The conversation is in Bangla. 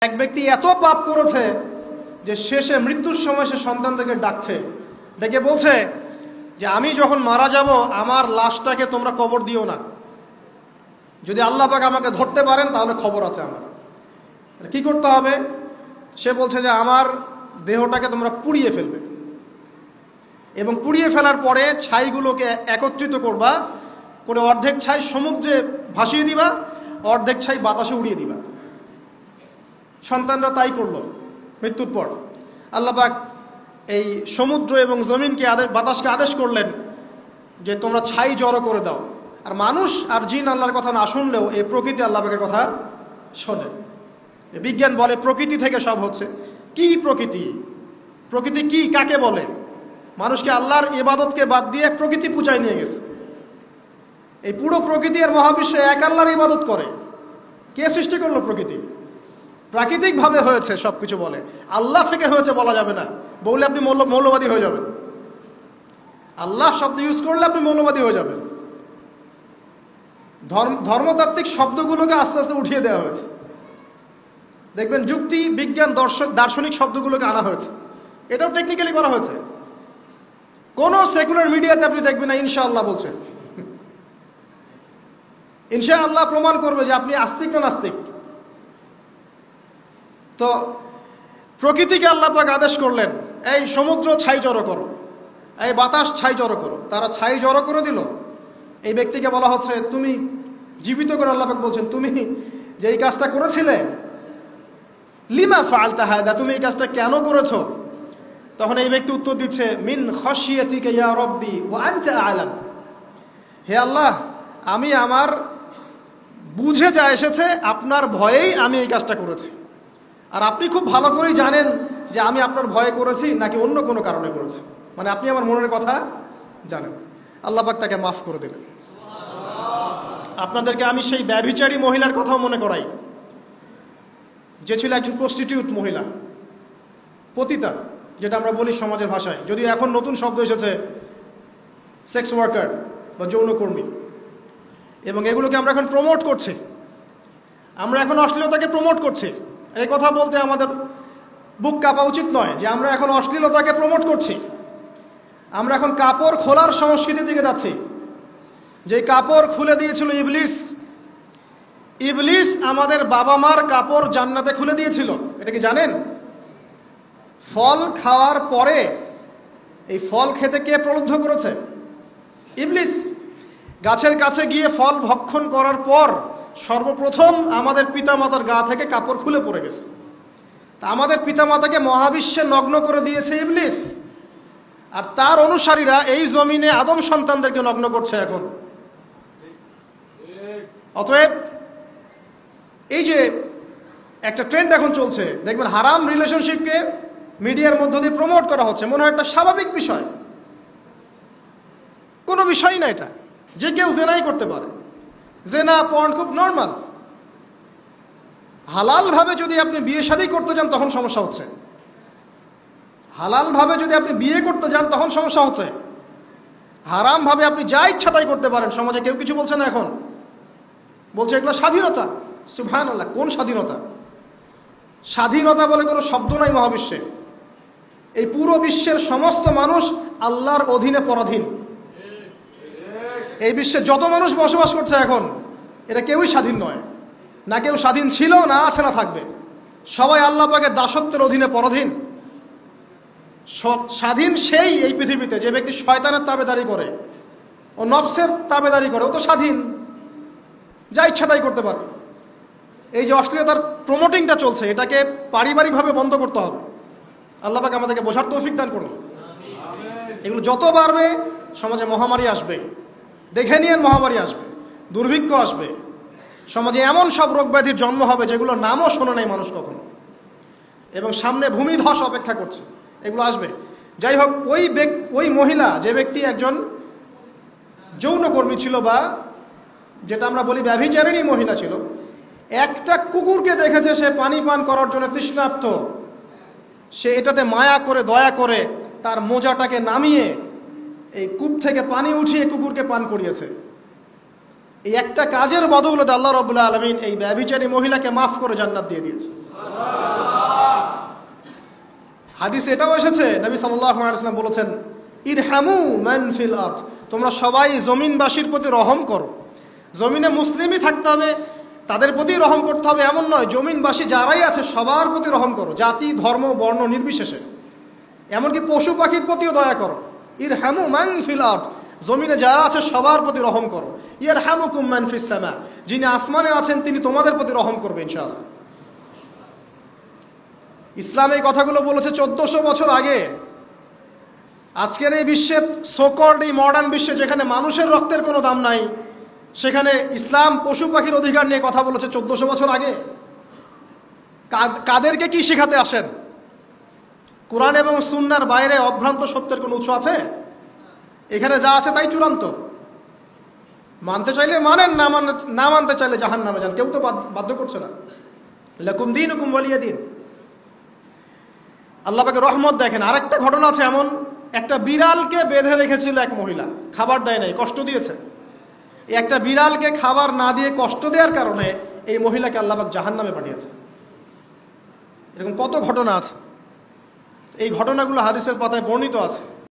এক ব্যক্তি এত পাপ করেছে যে শেষে মৃত্যুর সময় সে সন্তানদেরকে ডাকছে, ডেকে বলছে যে আমি যখন মারা যাব আমার লাশটাকে তোমরা কবর দিও না, যদি আল্লাহ পাক আমাকে ধরতে পারেন তাহলে খবর আছে আমার। কি করতে হবে? সে বলছে যে আমার দেহটাকে তোমরা পুড়িয়ে ফেলবে এবং পুড়িয়ে ফেলার পরে ছাইগুলোকে একত্রিত করবা, করে অর্ধেক ছাই সমুদ্রে ভাসিয়ে দিবা, অর্ধেক ছাই বাতাসে উড়িয়ে দিবা। সন্তানরা তাই করলো। মৃত্যুর পর আল্লাহ পাক এই সমুদ্র এবং জমিনকে বাতাসকে আদেশ করলেন যে তোমরা ছাই জড়ো করে দাও। আর মানুষ আর জিন আল্লাহর কথা না শুনলেও এই প্রকৃতি আল্লাহ পাকের কথা শোনে। বিজ্ঞান বলে প্রকৃতি থেকে সব হচ্ছে। কি প্রকৃতি? প্রকৃতি কি, কাকে বলে? মানুষকে আল্লাহর ইবাদতকে বাদ দিয়ে প্রকৃতি পূজায় নিয়ে গেছে। এই পুরো প্রকৃতি আর মহাবিশ্বে এক আল্লাহর ইবাদত করে। কে সৃষ্টি করলো প্রকৃতি? প্রাকৃতিকভাবে হয়েছে সবকিছু বলে, আল্লাহ থেকে হয়েছে বলা যাবে না। বললে আপনি মৌলবাদী হয়ে যাবেন। আল্লাহ শব্দ ইউজ করলে আপনি মৌলবাদী হয়ে যাবেন। ধর্মতাত্ত্বিক শব্দগুলোকে আস্তে আস্তে উঠিয়ে দেওয়া হয়েছে। দেখবেন যুক্তি, বিজ্ঞান, দার্শনিক শব্দগুলোকে আনা হয়েছে। এটাও টেকনিক্যালি করা হয়েছে। কোন সেকুলার মিডিয়াতে আপনি দেখবেন না ইনশাআল্লাহ বলছেন। ইনশাআল্লাহ প্রমাণ করবে যে আপনি আস্তিক না নাস্তিক। তো প্রকৃতিকে আল্লাহ পাক আদেশ করলেন, এই সমুদ্র ছাই জড়ো করো, এই বাতাস ছাই জড়ো করো। তারা ছাই জড়ো করে দিল। এই ব্যক্তিকে বলা হচ্ছে তুমি জীবিত করে আল্লাহ পাক বলছেন তুমি যে এই কাজটা করেছিলে, লিমা ফাআলতা হাদা, তুমি এই কাজটা কেন করেছো? তখন এই ব্যক্তি উত্তর দিচ্ছে, মিন খাশিয়াতিকা ইয়া রাব্বি ওয়া আনতা আ'লাম। হে আল্লাহ, আমি আমার বুঝে যা এসেছে আপনার ভয়েই আমি এই কাজটা করেছি, আর আপনি খুব ভালো করেই জানেন যে আমি আপনার ভয়ে করেছি নাকি অন্য কোনো কারণে করেছি। মানে আপনি আমার মনের কথা জানেন। আল্লাহ পাক তাকে মাফ করে দিলেন। আপনাদেরকে আমি সেই ব্যভিচারী মহিলার কথাও মনে করাই, যে ছিল একজন প্রস্টিটিউট মহিলা, পতিতা, যেটা আমরা বলি সমাজের ভাষায়। যদিও এখন নতুন শব্দ এসেছে সেক্স ওয়ার্কার বা যৌনকর্মী, এবং এগুলোকে আমরা এখন প্রমোট করছি। আমরা এখন অশ্লীলতাকে প্রমোট করছি। এই কথা বলতে আমাদের বুক কাঁপা উচিত নয় যে আমরা এখন অশ্লীলতাকে প্রমোট করছি। আমরা এখন কাপড় খোলার সংস্কৃতির দিকে যাচ্ছি। যে কাপড় খুলে দিয়েছিল ইবলিস। ইবলিস আমাদের বাবা মার কাপড় জান্নাতে খুলে দিয়েছিল, এটা কি জানেন? ফল খাওয়ার পরে এই ফল খেতে কে প্রলুব্ধ করেছে? ইবলিস। গাছের কাছে গিয়ে ফল ভক্ষণ করার পর সর্বপ্রথম আমাদের পিতামাতার গা থেকে কাপড় খুলে পড়ে গেছে। তা আমাদের পিতামাতাকে মহাবিশ্বে নগ্ন করে দিয়েছে ইবলিস, আর তার অনুসারীরা এই জমিনে আদম সন্তানদেরকে নগ্ন করছে এখন। অতএব এই যে একটা ট্রেন্ড এখন চলছে, দেখবেন হারাম রিলেশনশিপকে মিডিয়ার মধ্য দিয়ে প্রমোট করা হচ্ছে, মনে হয় একটা স্বাভাবিক বিষয়। কোনো বিষয়ই না এটা, যে কেউ জেনাই করতে পারে। জেনা পর্ন খুব নর্মাল। হালাল ভাবে যদি আপনি বিয়ে শাদী করতে যান তখন সমস্যা হচ্ছে। হালাল ভাবে যদি আপনি বিয়ে করতে যান তখন সমস্যা হচ্ছে। হারাম ভাবে আপনি যা ইচ্ছা তাই করতে পারেন, সমাজে কেউ কিছু বলছে না। এখন বলছে এগুলো স্বাধীনতা। সুবহানাল্লাহ, কোন স্বাধীনতা? স্বাধীনতা বলে কোনো শব্দ নাই মহাবিশ্বে। এই পুরো বিশ্বের সমস্ত মানুষ আল্লাহর অধীনে পরাধীন। এই বিশ্বে যত মানুষ বসবাস করছে এখন, এরা কেউই স্বাধীন নয়। না কেউ স্বাধীন ছিল, না আছে, না থাকবে। সবাই আল্লাহ পাকের দাসত্বের অধীনে পরাধীন। স্বাধীন সেই এই পৃথিবীতে যে ব্যক্তি শয়তানের তাবেদারি করে, ও নফসের তাবেদারি করে, ও তো স্বাধীন, যা ইচ্ছা তাই করতে পারে। এই যে অশ্লীলতার প্রমোটিংটা চলছে, এটাকে পারিবারিকভাবে বন্ধ করতে হবে। আল্লাহ পাক আমাদেরকে বোঝার তৌফিক দান করুন। এগুলো যত বাড়বে সমাজে মহামারী আসবে। দেখে নিয়ে মহামারী আসবে, দুর্ভিক্ষ আসবে, সমাজে এমন সব রোগ ব্যাধির জন্ম হবে যেগুলো নামও শোনে নাই মানুষ কখনো, এবং সামনে ভূমিধস অপেক্ষা করছে। এগুলো আসবে। যাই হোক, ওই মহিলা, যে ব্যক্তি একজন যৌনকর্মী ছিল, বা যেটা আমরা বলি ব্যভিচারিণী মহিলা ছিল, একটা কুকুরকে দেখেছে সে পানি পান করার জন্য তৃষ্ণার্ত, সে এটাতে মায়া করে, দয়া করে তার মোজাটাকে নামিয়ে এই কূপ থেকে পানি উঠিয়ে কুকুরকে পান করিয়েছে। এই একটা কাজের বদৌলতে আল্লাহ রাব্বুল আলামিন এই ব্যভিচারী মহিলাকে মাফ করে জান্নাত দিয়ে দিয়েছে। হাদিস এটাও এসেছে, নবী সাল্লাল্লাহু আলাইহি ওয়াসাল্লাম বলেছেন, ইরহামু মান ফিল আরদ, তোমরা সবাই জমিনবাসীর প্রতি রহম করো। জমিনে মুসলিমই থাকতে হবে, তাদের প্রতি রহম করতে হবে এমন নয়, জমিনবাসী যারাই আছে সবার প্রতি রহম করো, জাতি ধর্ম বর্ণ নির্বিশেষে। এমনকি পশু পাখির প্রতিও দয়া করো। ইরহামু মান ফিল আরদ, জমিনে যারা আছে সবার প্রতি রহম করো। ইয়ারহামুকুম মান ফিস সামা, যিনি আসমানে আছেন তিনি তোমাদের প্রতি রহম করবে ইনশাআল্লাহ। ইসলাম এই কথাগুলো বলেছে 1400 বছর আগে। আজকের এই বিশ্বের সোকল্ড এই মডার্ন বিশ্বে যেখানে মানুষের রক্তের কোনো দাম নাই, সেখানে ইসলাম পশু পাখির অধিকার নিয়ে কথা বলেছে 1400 বছর আগে। কাদেরকে কি শেখাতে আসেন? কোরআন এবং সুন্নাহর বাইরে অভ্রান্ত সত্যের কোনো উৎস আছে? এখানে যা আছে তাই চূড়ান্ত। মানতে চাইলে মানেন, না মানতে চাইলে জাহান্নামে যান, কেউ তো বাধ্য করছে না। লাকুম দীনুকুম ওয়ালিয়া দিন। আল্লাহ পাকের রহমত দেখেন। আরেকটা ঘটনা আছে এমন, একটা বিড়ালকে বেঁধে রেখেছিল এক মহিলা, খাবার দেয় নাই, কষ্ট দিয়েছে। একটা বিড়ালকে খাবার না দিয়ে কষ্ট দেওয়ার কারণে এই মহিলাকে আল্লাহ পাক জাহান্নামে পাঠিয়েছে। এরকম কত ঘটনা আছে, এই ঘটনাগুলো হাদিসের পাতায় বর্ণিত আছে।